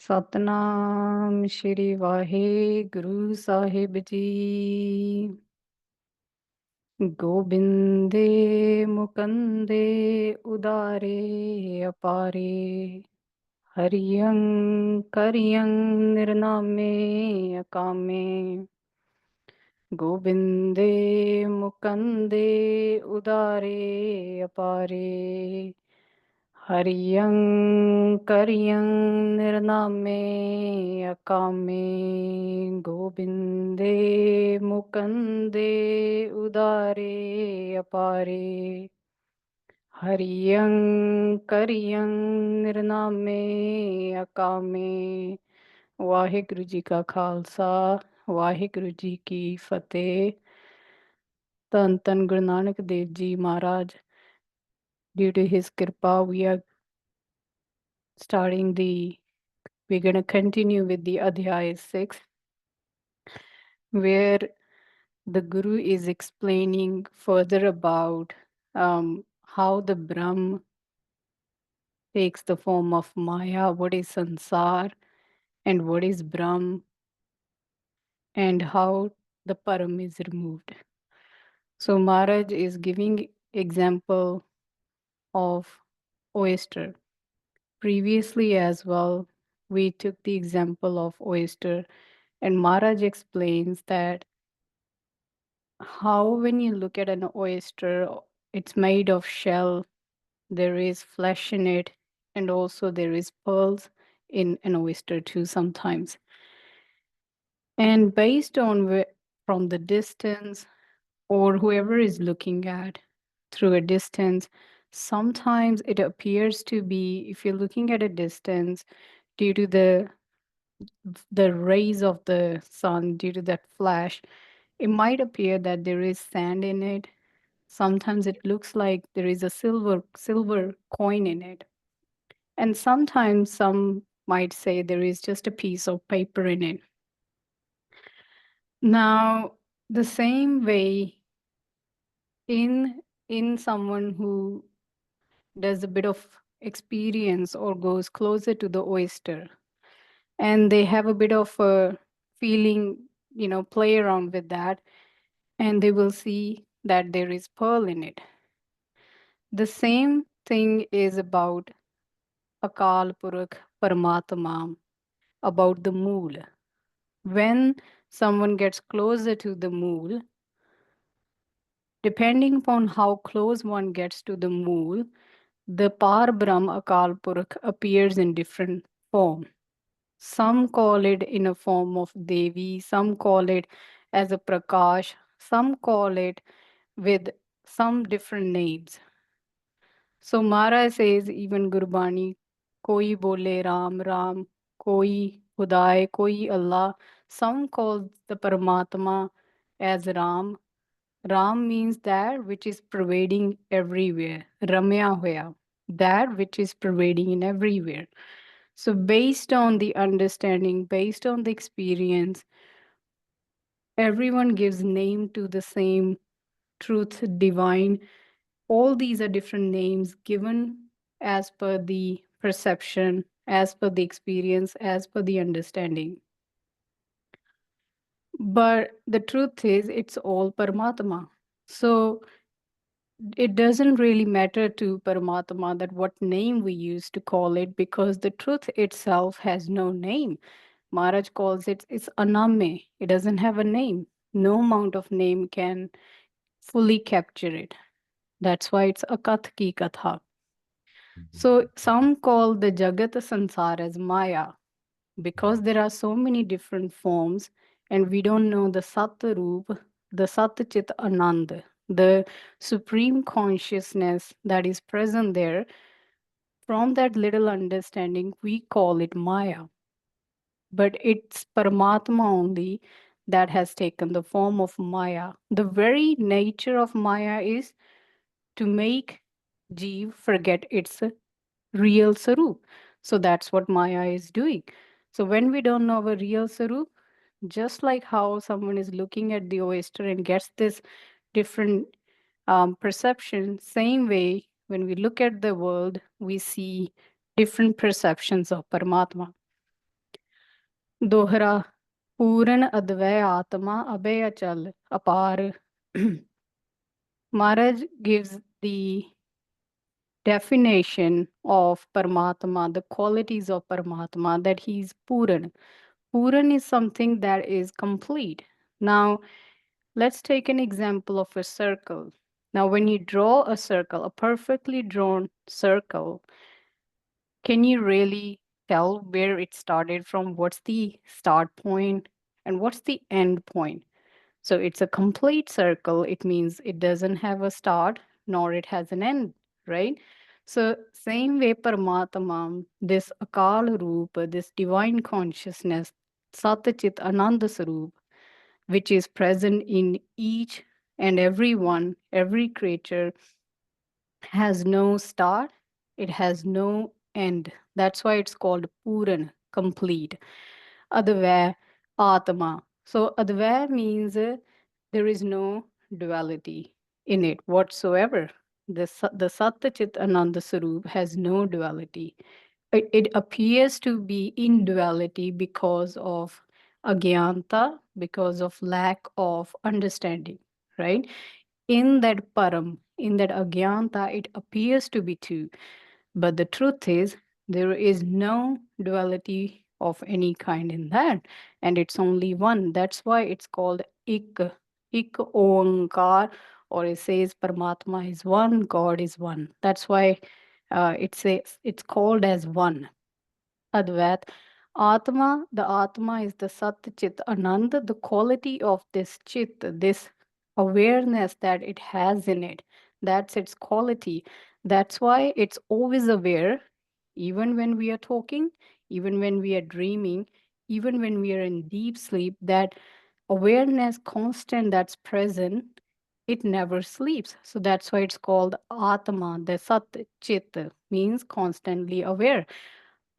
ਸਤਨਾਮ ਸ਼੍ਰੀ ਵਾਹਿਗੁਰੂ ਸਾਹਿਬ ਜੀ। ਗੋਬਿੰਦੇ ਮੁਕੰਦੇ ਉਦਾਰੇ ਅਪਾਰੇ, ਹਰਿਯੰ ਕਰਿਯੰ ਨਿਰਨਾਮੇ ਅਕਾਮੇ। ਗੋਬਿੰਦੇ ਮੁਕੰਦੇ ਉਦਾਰੇ ਅਪਾਰੇ, ਹਰਿਯੰ ਕਰਿਯੰ ਨਿਰਨਾਮੇ ਅਕਾਮੇ। ਗੋਬਿੰਦੇ ਮੁਕੰਦੇ ਉਦਾਰੇ ਅਪਾਰੇ, ਹਰਿਯੰ ਕਰਿਯੰ ਨਿਰਨਾਮੇ ਅਕਾਮੇ। ਵਾਹਿਗੁਰੂ ਜੀ ਕਾ ਖਾਲਸਾ, ਵਾਹਿਗੁਰੂ ਜੀ ਕੀ ਫਤਿਹ। ਧੰਨ ਧੰਨ ਗੁਰੂ ਨਾਨਕ ਦੇਵ ਜੀ ਮਹਾਰਾਜ, due to his kirpa, we're going to continue with the Adhyaya 6, where the Guru is explaining further about how the Brahm takes the form of Maya, what is Sansar, and what is Brahm, and how the Param is removed. So Maharaj is giving example of oyster. Previously as well, we took the example of oyster, and Maharaj explains that how when you look at an oyster, it's made of shell, there is flesh in it, and also there is pearls in an oyster too sometimes. And based on from the distance, or whoever is looking at through a distance, sometimes it appears to be, if you're looking at a distance, due to the rays of the sun, due to that flash, it might appear that there is sand in it. Sometimes it looks like there is a silver coin in it. And sometimes some might say there is just a piece of paper in it. Now, the same way in someone who does a bit of experience or goes closer to the oyster, and they have a bit of a feeling, play around with that, and they will see that there is pearl in it. The same thing is about Akal Purakh Paramatma, about the Mool. When someone gets closer to the Mool, depending upon how close one gets to the Mool, the Par Brahm Akal Purakh appears in different form. Some call it in a form of Devi, some call it as a Prakash, some call it with some different names. So Maharaj says, even Gurbani, koi bole Ram, Ram, koi Hudai, koi Allah. Some call the Paramatma as Ram. Ram means that which is pervading everywhere. Ramya hoya, that which is pervading in everywhere. So based on the understanding, based on the experience, everyone gives name to the same truth, divine. All these are different names given as per the perception, as per the experience, as per the understanding. But the truth is, it's all Paramatma. So it doesn't really matter to Paramatma that what name we use to call it, because the truth itself has no name. Maharaj calls it's aname. It doesn't have a name. No amount of name can fully capture it. That's why it's Akath ki katha. So some call the Jagat Sansar as Maya, because there are so many different forms and we don't know the Sat Roop, the Sat Chit Anand, the supreme consciousness that is present there. From that little understanding, we call it Maya. But it's Paramatma only that has taken the form of Maya. The very nature of Maya is to make Jeev forget its real Sarup. So that's what Maya is doing. So when we don't know our real Sarup, just like how someone is looking at the oyster and gets this different perception, same way, when we look at the world, we see different perceptions of Paramatma. Dohra, Puran Advay Atma Abhay Achal Apar. Maharaj gives the definition of Paramatma, the qualities of Paramatma, that he is Puran. Puran is something that is complete. Now, let's take an example of a circle. Now, when you draw a circle, a perfectly drawn circle, can you really tell where it started from? What's the start point and what's the end point? So it's a complete circle. It means it doesn't have a start nor it has an end, right? So same way Paramatma, this Akal Roop, this divine consciousness, Satchit Ananda Sarup, which is present in each and every one, every creature, has no start, it has no end. That's why it's called Puran, complete. Advaya, Atma. So Advaya means there is no duality in it whatsoever. The Satya Chit Ananda Sarup has no duality. It appears to be in duality because of agyanta, because of lack of understanding, right? In that param, in that agyanta, it appears to be two. But the truth is, there is no duality of any kind in that, and it's only one. That's why it's called Ik, Ik Onkar, or it says Paramatma is one, God is one. That's why it says it's called as one. Advait. Atma, the Atma is the Sat Chit Ananda, the quality of this Chit, this awareness that it has in it. That's its quality. That's why it's always aware, even when we are talking, even when we are dreaming, even when we are in deep sleep, that awareness constant that's present, it never sleeps. So that's why it's called Atma, the Sat Chit, means constantly aware.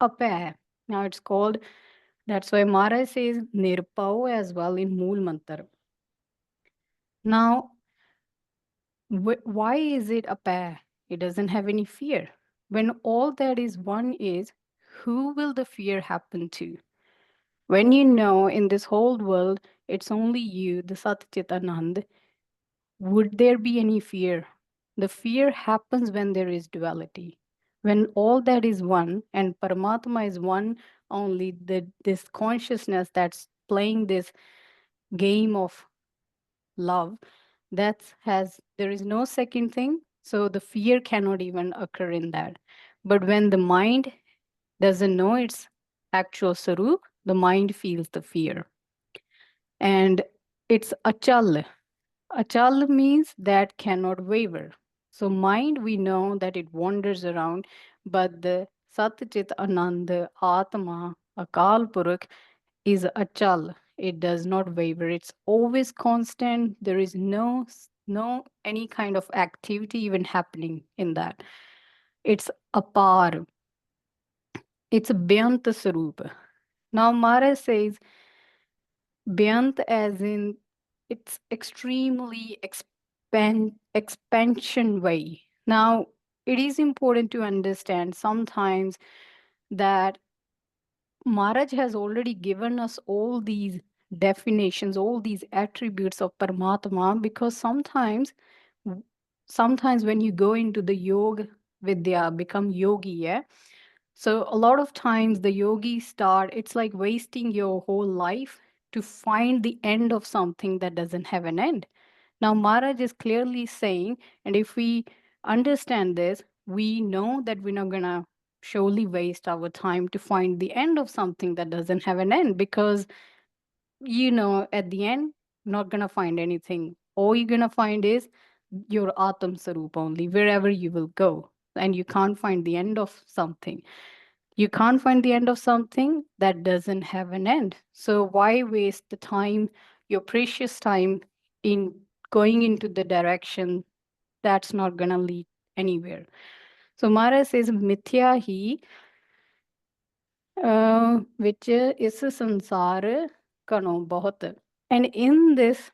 Apay. Now it's called, that's why Maharaj says Nirpao as well in Mool Mantar. Now, why is it apay? It doesn't have any fear. When all that is one is, who will the fear happen to? When you know in this whole world, it's only you, the Satchitanand, would there be any fear? The fear happens when there is duality. When all that is one and Paramatma is one, only this consciousness that's playing this game of love, that has there is no second thing. So the fear cannot even occur in that. But when the mind doesn't know its actual sarup, the mind feels the fear. And it's achal. Achal means that cannot waver. So mind, we know that it wanders around, but the Satchit Ananda Atma, Akal Purakh, is achal. It does not waver. It's always constant. There is no any kind of activity even happening in that. It's apar. It's a Byant Sarup. Now Maharaj says Byant as in it's extremely expansion way. Now, it is important to understand sometimes that Maharaj has already given us all these definitions, all these attributes of Paramatma, because sometimes when you go into the yoga vidya, become yogi, yeah. So a lot of times the yogis start, it's like wasting your whole life to find the end of something that doesn't have an end. Now, Maharaj is clearly saying, and if we understand this, we know that we're not going to surely waste our time to find the end of something that doesn't have an end, because, at the end, not going to find anything. All you're going to find is your Atam Sarup only, wherever you will go. And you can't find the end of something. You can't find the end of something that doesn't have an end. So why waste the time, your precious time, in going into the direction that's not going to lead anywhere? So Maharaj says, Mithya hi, which is sansar kano bahut. And in this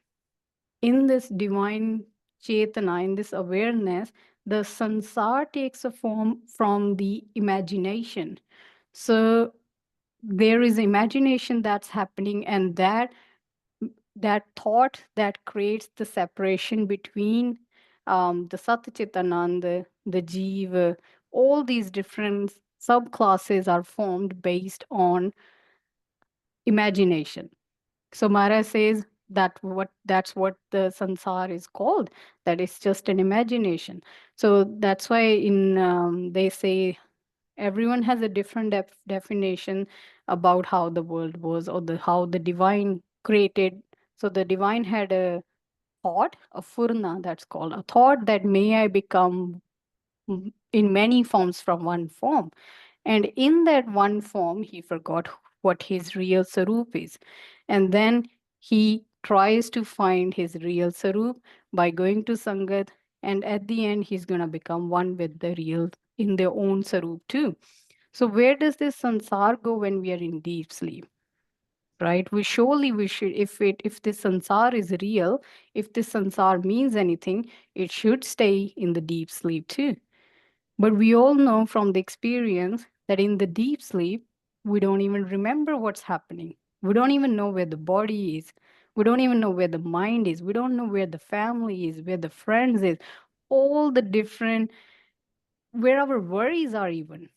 divine chetana, in this awareness, the sansar takes a form from the imagination. So there is imagination that's happening, and that thought that creates the separation between the Satchitananda, the Jiva, all these different subclasses are formed based on imagination. So Mara says that's what the sansar is called, that it's just an imagination. So that's why in they say everyone has a different definition about how the world was, or the how the divine created. So the divine had a thought, a furna, that's called a thought, that may I become in many forms from one form. And in that one form, he forgot what his real sarup is. And then he tries to find his real sarup by going to Sangat. And at the end, he's going to become one with the real in their own sarup too. So where does this sansar go when we are in deep sleep? Right? We should, if this sansar is real, if this sansar means anything, it should stay in the deep sleep too. But we all know from the experience that in the deep sleep, we don't even remember what's happening. We don't even know where the body is. We don't even know where the mind is. We don't know where the family is, where the friends is, all the different, where our worries are even.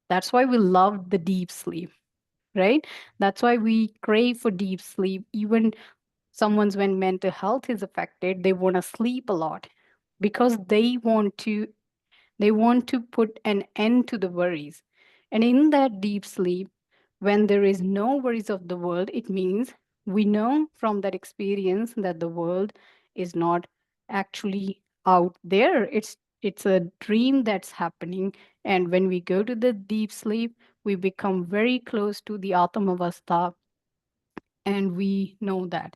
That's why we love the deep sleep, right? That's why we crave for deep sleep. Even someone's when mental health is affected, they want to sleep a lot because they want to put an end to the worries. And in that deep sleep, when there is no worries of the world, it means we know from that experience that the world is not actually out there. It's a dream that's happening. And when we go to the deep sleep, we become very close to the Atmavastha, and we know that.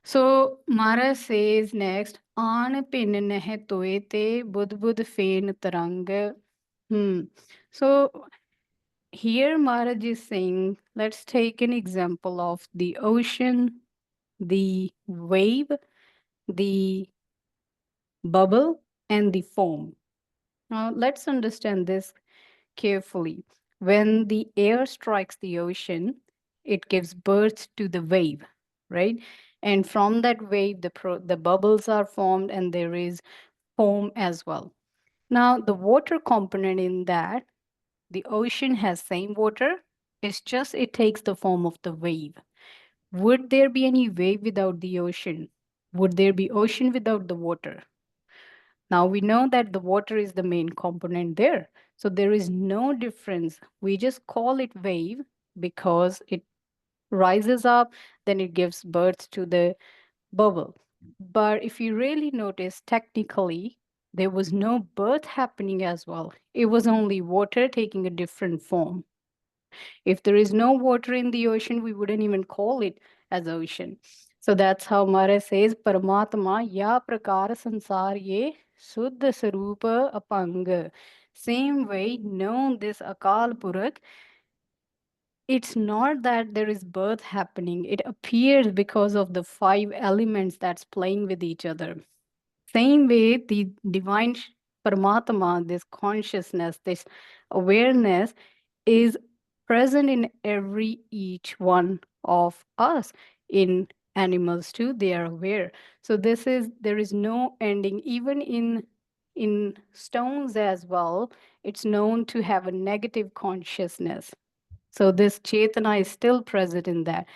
So Mara says next, An pin neh toye te bud bud fein tarang. So here Maharaj is saying, let's take an example of the ocean, the wave, the bubble, and the foam. Now let's understand this carefully. When the air strikes the ocean, it gives birth to the wave, right? And from that wave, the bubbles are formed, and there is foam as well. Now, the water component in that, the ocean has same water. It's just it takes the form of the wave. Would there be any wave without the ocean? Would there be ocean without the water? Now we know that the water is the main component there. So there is no difference. We just call it wave because it rises up, then it gives birth to the bubble. But if you really notice, technically, there was no birth happening as well. It was only water taking a different form. If there is no water in the ocean, we wouldn't even call it as ocean. So that's how Mara says, Paramatma ya prakar sansar ye suddha sarupa apang. Same way, know this Akal Purak, it's not that there is birth happening. It appears because of the five elements that's playing with each other. Same way, the divine Paramatma, this consciousness, this awareness, is present in every each one of us. In animals too, they are aware. So there is no ending. Even in stones as well, it's known to have a negative consciousness. So this Chetana is still present in that.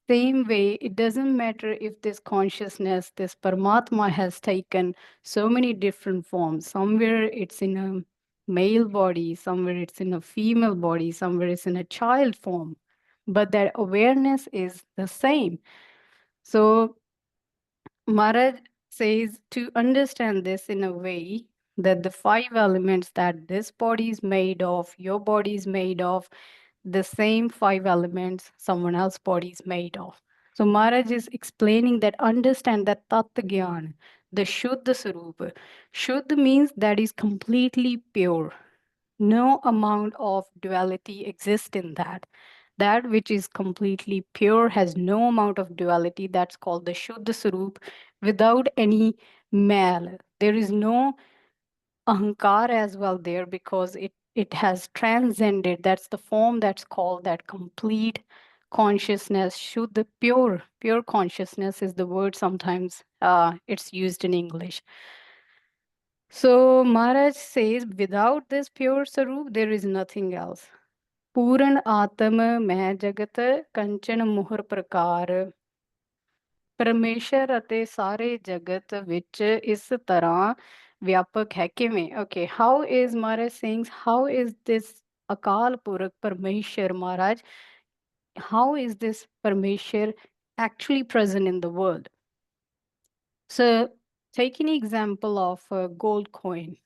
Same way, it doesn't matter if this consciousness, this Paramatma has taken so many different forms. Somewhere it's in a male body, somewhere it's in a female body, somewhere it's in a child form. But that awareness is the same. So Maharaj says to understand this in a way that the five elements that this body is made of, your body is made of, the same five elements someone else's body is made of. So Maharaj is explaining that understand that Tat Gyan, the Shuddha Sarupa. Shuddha means that is completely pure. No amount of duality exists in that. That which is completely pure has no amount of duality. That's called the Shuddha Sarup without any mal. There is no ahankar as well there, because it has transcended. That's the form that's called that complete consciousness. Shuddha, pure consciousness is the word sometimes it's used in English. So Maharaj says, without this pure sarup, there is nothing else. Puran Atma Meh Jagat Kanchan Muhar Prakar ਪਰਮੇਸ਼ਰ ਅਤੇ ਸਾਰੇ ਜਗਤ ਵਿੱਚ ਇਸ ਤਰ੍ਹਾਂ ਵਿਆਪਕ ਹੈ ਕਿਵੇਂ? Okay, how is Maharaj saying, how is this Akal Purakh Parmeshwar Maharaj, how is this Parmeshwar actually present in the world? So take an example of a gold coin.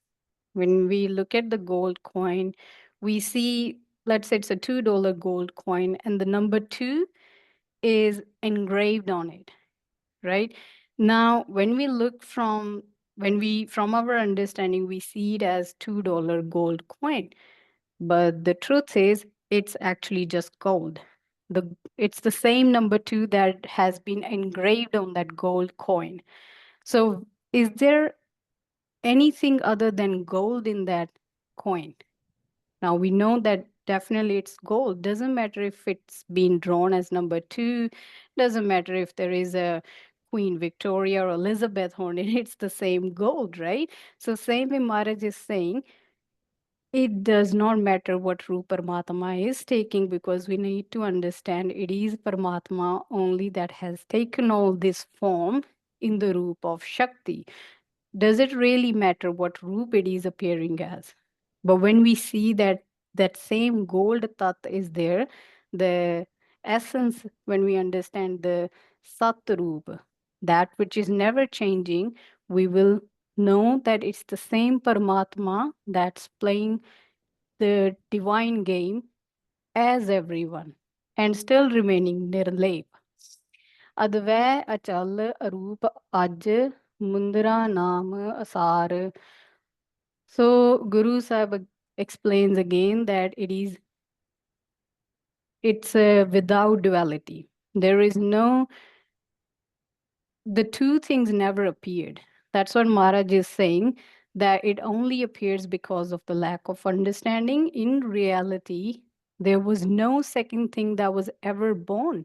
When we look at the gold coin, we see, let's say it's a $2 gold coin, and the number 2 is engraved on it, right? Now, when we look from our understanding, we see it as $2 gold coin. But the truth is, it's actually just gold. It's the same number 2 that has been engraved on that gold coin. So is there anything other than gold in that coin? Now we know that definitely it's gold. Doesn't matter if it's been drawn as number 2. Doesn't matter if there is a Queen Victoria or Elizabeth on it. It's the same gold, right? So same way Maharaj is saying, it does not matter what root Paramatma is taking, because we need to understand it is Paramatma only that has taken all this form in the roop of Shakti. Does it really matter what roop it is appearing as? But when we see that that same gold tat is there, the essence, when we understand the Sat roop, that which is never changing, we will know that it's the same Paramatma that's playing the divine game as everyone and still remaining nirlep. Advai achal arup aj mundra naam asar. So Guru Sahib explains again that it's without duality. There is no, the two things never appeared. That's what Maharaj is saying, that it only appears because of the lack of understanding. In reality, there was no second thing that was ever born.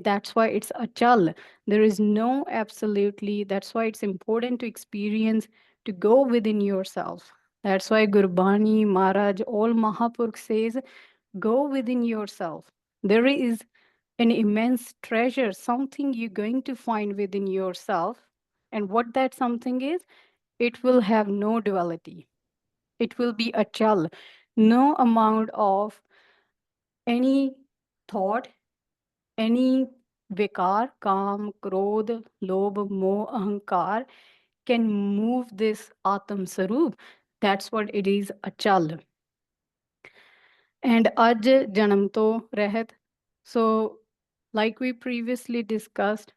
That's why it's achal. There is no absolutely, that's why it's important to experience, to go within yourself. That's why Gurbani, Maharaj, all Mahapurukh says, go within yourself. There is an immense treasure, something you're going to find within yourself. And what that something is, it will have no duality. It will be achal. No amount of any thought, any vikar, kam, krodh, lobh, moh, ahankar can move this Atam Sarup. That's what it is, achal. And aj janam to rahat. So, like we previously discussed,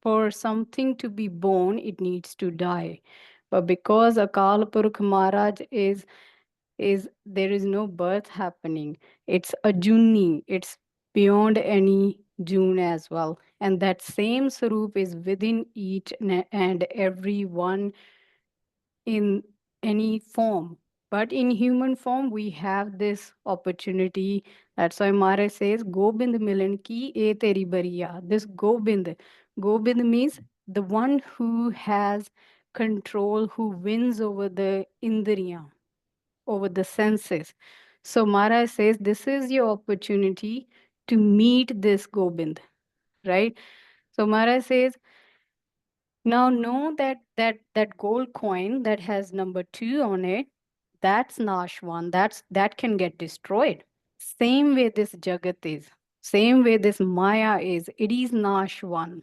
for something to be born, it needs to die. But because Akal Purukh Maharaj is there is no birth happening. It's a Juni. It's beyond any June as well. And that same Sarup is within each and every one in any form. But in human form, we have this opportunity. That's why Maharaj says, Gobind milan ki e teri bariya. This Gobind. Gobind means the one who has control, who wins over the Indriya, over the senses. So Maharaj says, this is your opportunity to meet this Gobind, right? So Maharaj says, now know that that gold coin that has number 2 on it, that's Nashwan. That can get destroyed. Same way this Jagat is. Same way this Maya is. It is Nashwan.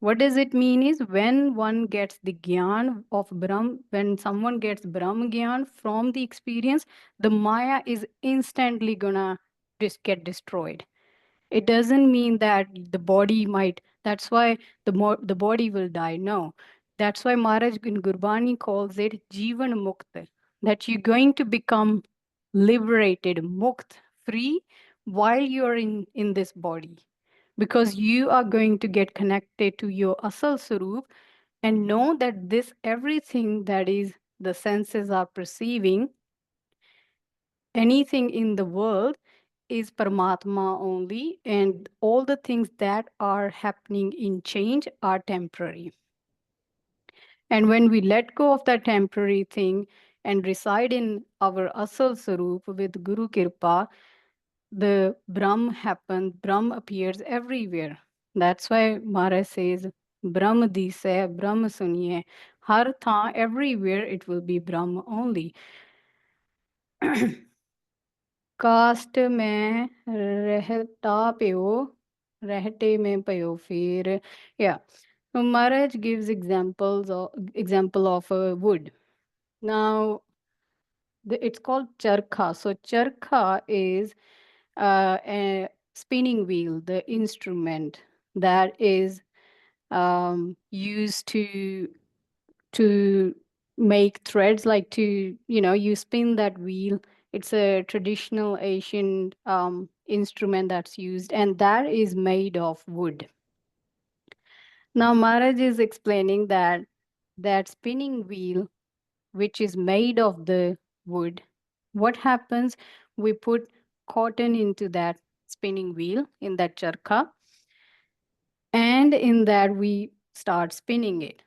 What does it mean is, when one gets the Gyan of Brahm, when someone gets Brahm Gyan from the experience, the Maya is instantly gonna just get destroyed. It doesn't mean that the body might, that's why the body will die. No. That's why Maharaj in Gurbani calls it Jivan Mukta, that you're going to become liberated, Mukt, free, while you're in this body. Because you are going to get connected to your Asal Sarup and know that this everything that is the senses are perceiving, anything in the world is Paramatma only, and all the things that are happening in change are temporary. And when we let go of that temporary thing and reside in our Asal Sarup with Guru Kirpa, the Brahm happens, Brahm appears everywhere. That's why Maharaj says, Brahm dise, Brahm suniye. Har tha, everywhere it will be Brahm only. Caste में रहता पयो रहते में पयो फिर yeah. So Maharaj gives example of a wood. Now it's called charkha. So charkha is a spinning wheel, the instrument that is used to make threads, like to, you spin that wheel. It's a traditional Asian instrument that's used, and that is made of wood. Now Maharaj is explaining that that spinning wheel, which is made of the wood, what happens, we put cotton into that spinning wheel, in that charkha, and in that we start spinning it,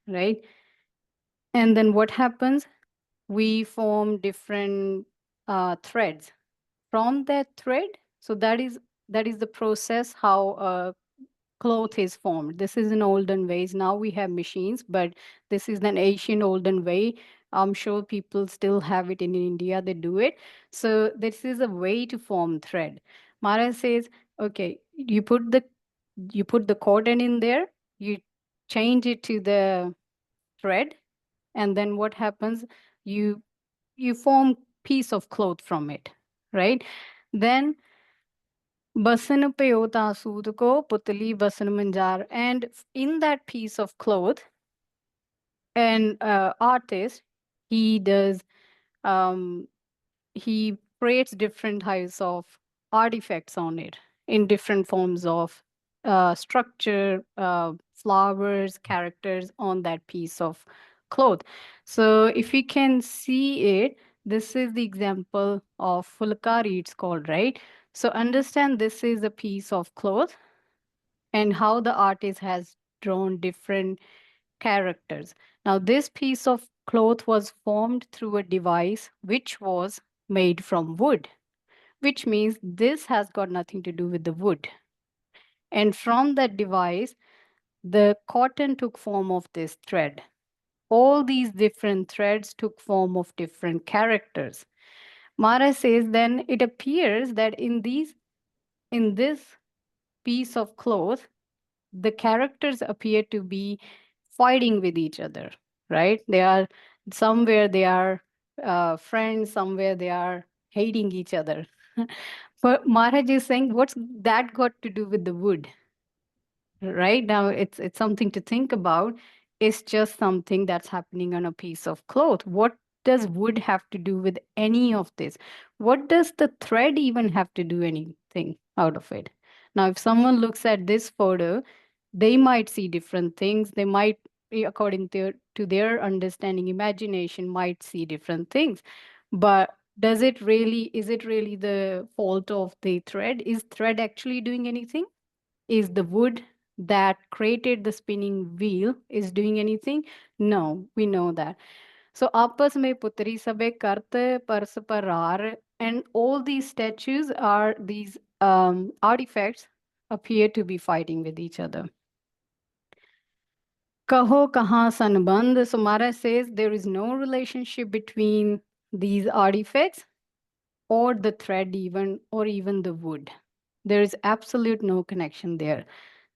right? And then what happens, we form different threads from that thread. So that is the process how a cloth is formed. This is an olden ways. Now we have machines, but this is an ancient olden way. I'm sure people still have it in India. They do it. So this is a way to form thread. Mara says, okay, you put the cotton in there, you change it to the thread, and then what happens, you you form piece of cloth from it, right? Then basan peyota sood ko putli basan manjar, and in that piece of cloth, an artist, he does um, he creates different types of artifacts on it in different forms of structure, flowers, characters on that piece of cloth. So if you can see it, this is the example of fulkari, it's called, right? So understand this is a piece of cloth and how the artist has drawn different characters. Now, this piece of cloth was formed through a device which was made from wood, which means this has got nothing to do with the wood. And from that device, the cotton took form of this thread. All these different threads took form of different characters. Mara says then it appears that in this piece of cloth, the characters appear to be fighting with each other, right? They are somewhere they are friends, somewhere they are hating each other. But Maharaj is saying, what's that got to do with the wood? Right now, it's something to think about. It's just something that's happening on a piece of cloth. What does wood have to do with any of this? What does the thread even have to do anything out of it? Now, if someone looks at this photo, they might see different things. They might, according to their understanding, imagination, might see different things. But is it really the fault of the thread? Is thread actually doing anything? Is the wood that created the spinning wheel is doing anything? No, we know that. So आपस में पुत्री सबे कर्त परस परार, and all these statues are these artifacts appear to be fighting with each other. Kaho kaha sanbandh. So Maharaj says there is no relationship between these artifacts or the thread even, or even the wood. There is absolute no connection there.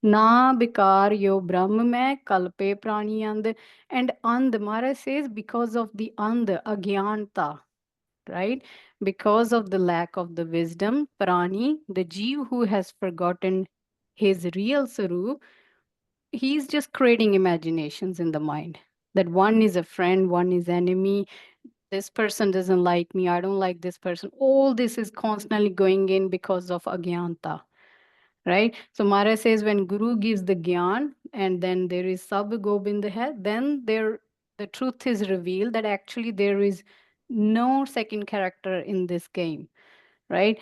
Na bikar yo brahm mein kalpe prani and. And and, Maharaj says, because of the and, agyanta, right? Because of the lack of the wisdom, prani, the jeev who has forgotten his real sarup, he's just creating imaginations in the mind. That one is a friend, one is enemy, this person doesn't like me, I don't like this person. All this is constantly going in because of agyanta, right? So Mara says when Guru gives the gyan and then there is sab gobind hai, then there the truth is revealed that actually there is no second character in this game, right?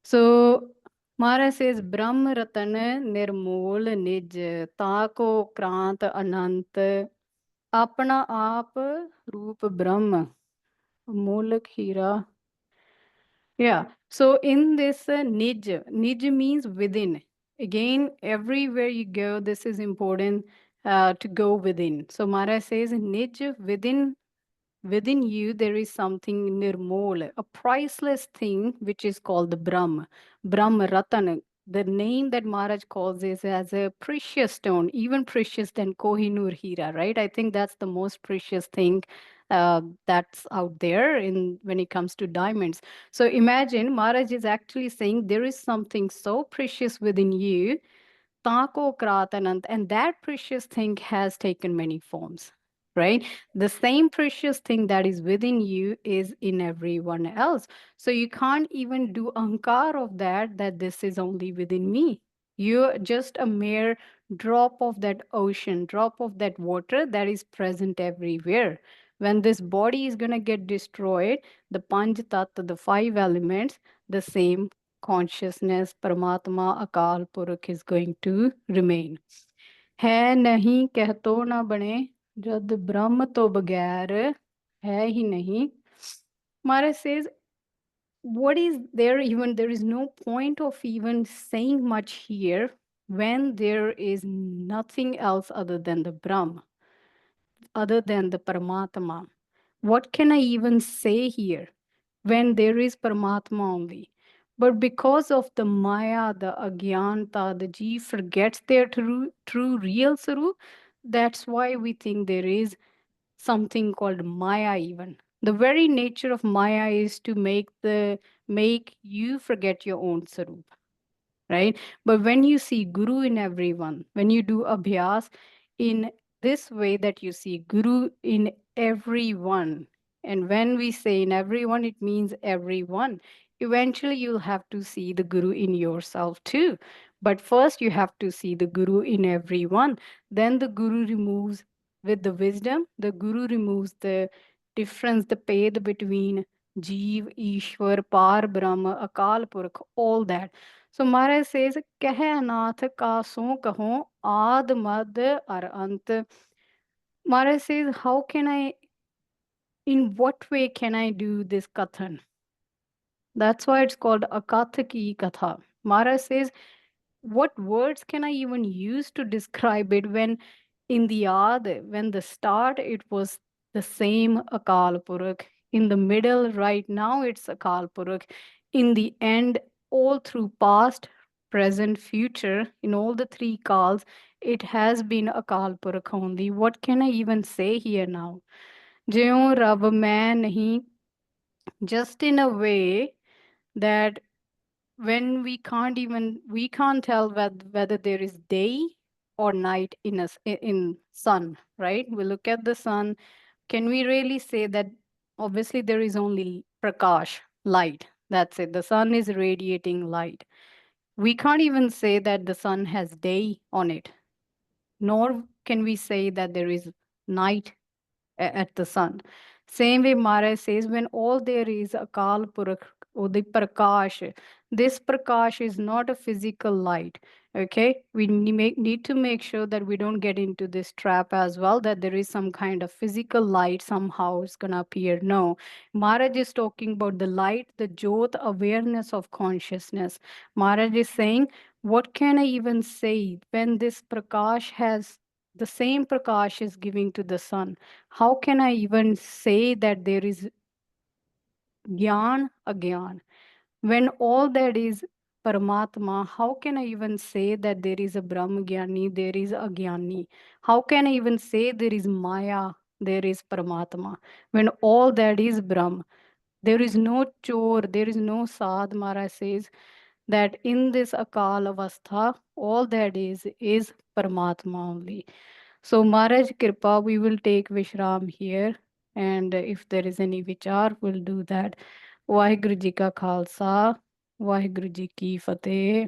So Mara says, Brahm Ratan Nirmol Nij Tako Krant Anant Apna Aap Roop Brahm Molak Hira. Yeah. So in this Nij means within. Again, everywhere you go, this is important to go within. So Mara says, Nij within you there is something nirmol, a priceless thing which is called the Brahm Ratan. The name that Maharaj calls is as a precious stone, even precious than Kohinoor Hira, right? I think that's the most precious thing that's out there in when it comes to diamonds. So imagine Maharaj is actually saying there is something so precious within you, Tako Kratanant, and that precious thing has taken many forms, right? The same precious thing that is within you is in everyone else. So you can't even do ankar of that, that this is only within me. You're just a mere drop of that ocean, drop of that water that is present everywhere. When this body is going to get destroyed, the Panch Tattva, the five elements, the same consciousness, Paramatma, Akal Purakh is going to remain. है नहीं कह तो ना बने जद ब्रह्म तो बगैर है ही नहीं. Maharaj says, what is there even? There is no point of even saying much here when there is nothing else other than the Brahma, other than the Paramatma. What can I even say here when there is Paramatma only? But because of the Maya, the Agyanta, the Jeev forgets their true real Sarup, that's why we think there is something called Maya even. The very nature of Maya is to make you forget your own Sarup, right? But when you see Guru in everyone, when you do Abhyas in this way that you see Guru in everyone, and when we say in everyone, it means everyone. Eventually, you'll have to see the Guru in yourself too. But first, you have to see the Guru in everyone. Then the Guru removes, with the wisdom, the Guru removes the difference, the ped between Jeev, Ishwar, Par, Brahma, Akal Purakh, all that. So Maharaj says, Keh Nath ka so kaho ad mad ar ant. Maharaj says, how can I, in what way can I do this kathan? That's why it's called Akathaki Katha. Maharaj says, what words can I even use to describe it when in the Ad, when the start, it was the same Akal Purakh. In the middle, right now, it's Akal Purakh. In the end, all through past, present, future, in all the three Kals, it has been Akal Purakh only. What can I even say here now? Jyo Rab main nahi, just in a way that when we can't tell whether there is day or night in us in sun, right? We look at the sun, can we really say that? Obviously there is only prakash, light, that's it. The sun is radiating light. We can't even say that the sun has day on it, nor can we say that there is night at the sun. Same way Maharaj says, when all there is Akal Purakh or the Prakash, this Prakash is not a physical light. Okay, we need to make sure that we don't get into this trap as well, that there is some kind of physical light somehow is going to appear. No, Maharaj is talking about the light, the Jyot awareness of consciousness. Maharaj is saying, what can I even say when this Prakash has the same Prakash is giving to the sun? How can I even say that there is Gyan, Agyan? When all that is Paramatma, how can I even say that there is a Brahma Gyani, there is a Gyani? How can I even say there is Maya, there is Paramatma? When all that is Brahma, there is no chore, there is no sad. Maharaj says that in this Akal Avastha, all that is Paramatma only. So, Maharaj Kripa, we will take Vishram here. And if there is any vichar, we'll do that. Vaheguru Ji Ka Khalsa, Vaheguru Ji Ki Fateh.